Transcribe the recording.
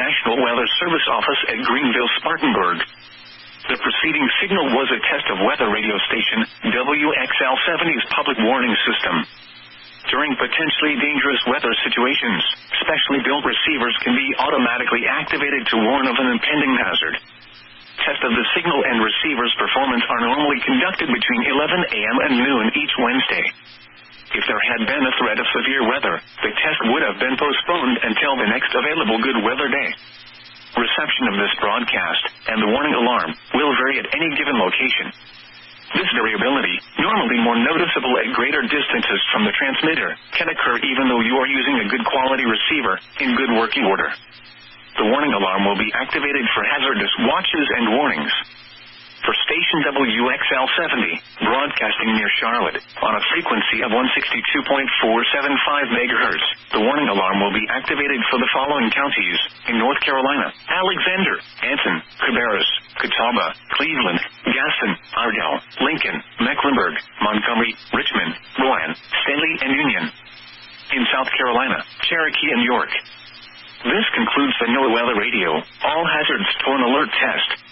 National Weather Service office at Greenville, Spartanburg. The preceding signal was a test of weather radio station WXL-70's public warning system. During potentially dangerous weather situations, specially built receivers can be automatically activated to warn of an impending hazard. Tests of the signal and receiver's performance are normally conducted between 11 a.m. and noon each Wednesday. If there had been a threat of severe weather, the test would have been postponed until the next available good weather day. Reception of this broadcast, and the warning alarm, will vary at any given location. This variability, normally more noticeable at greater distances from the transmitter, can occur even though you are using a good quality receiver, in good working order. The warning alarm will be activated for hazardous watches and warnings. For station WXL-70, broadcasting near Charlotte, on a frequency of 162.475 MHz, the warning alarm will be activated for the following counties: in North Carolina: Alexander, Anson, Cabarrus, Catawba, Cleveland, Gaston, Argyle, Lincoln, Mecklenburg, Montgomery, Richmond, Rowan, Stanley, and Union. In South Carolina: Cherokee and York. This concludes the NOAA Weather Radio All Hazards Tone Alert Test.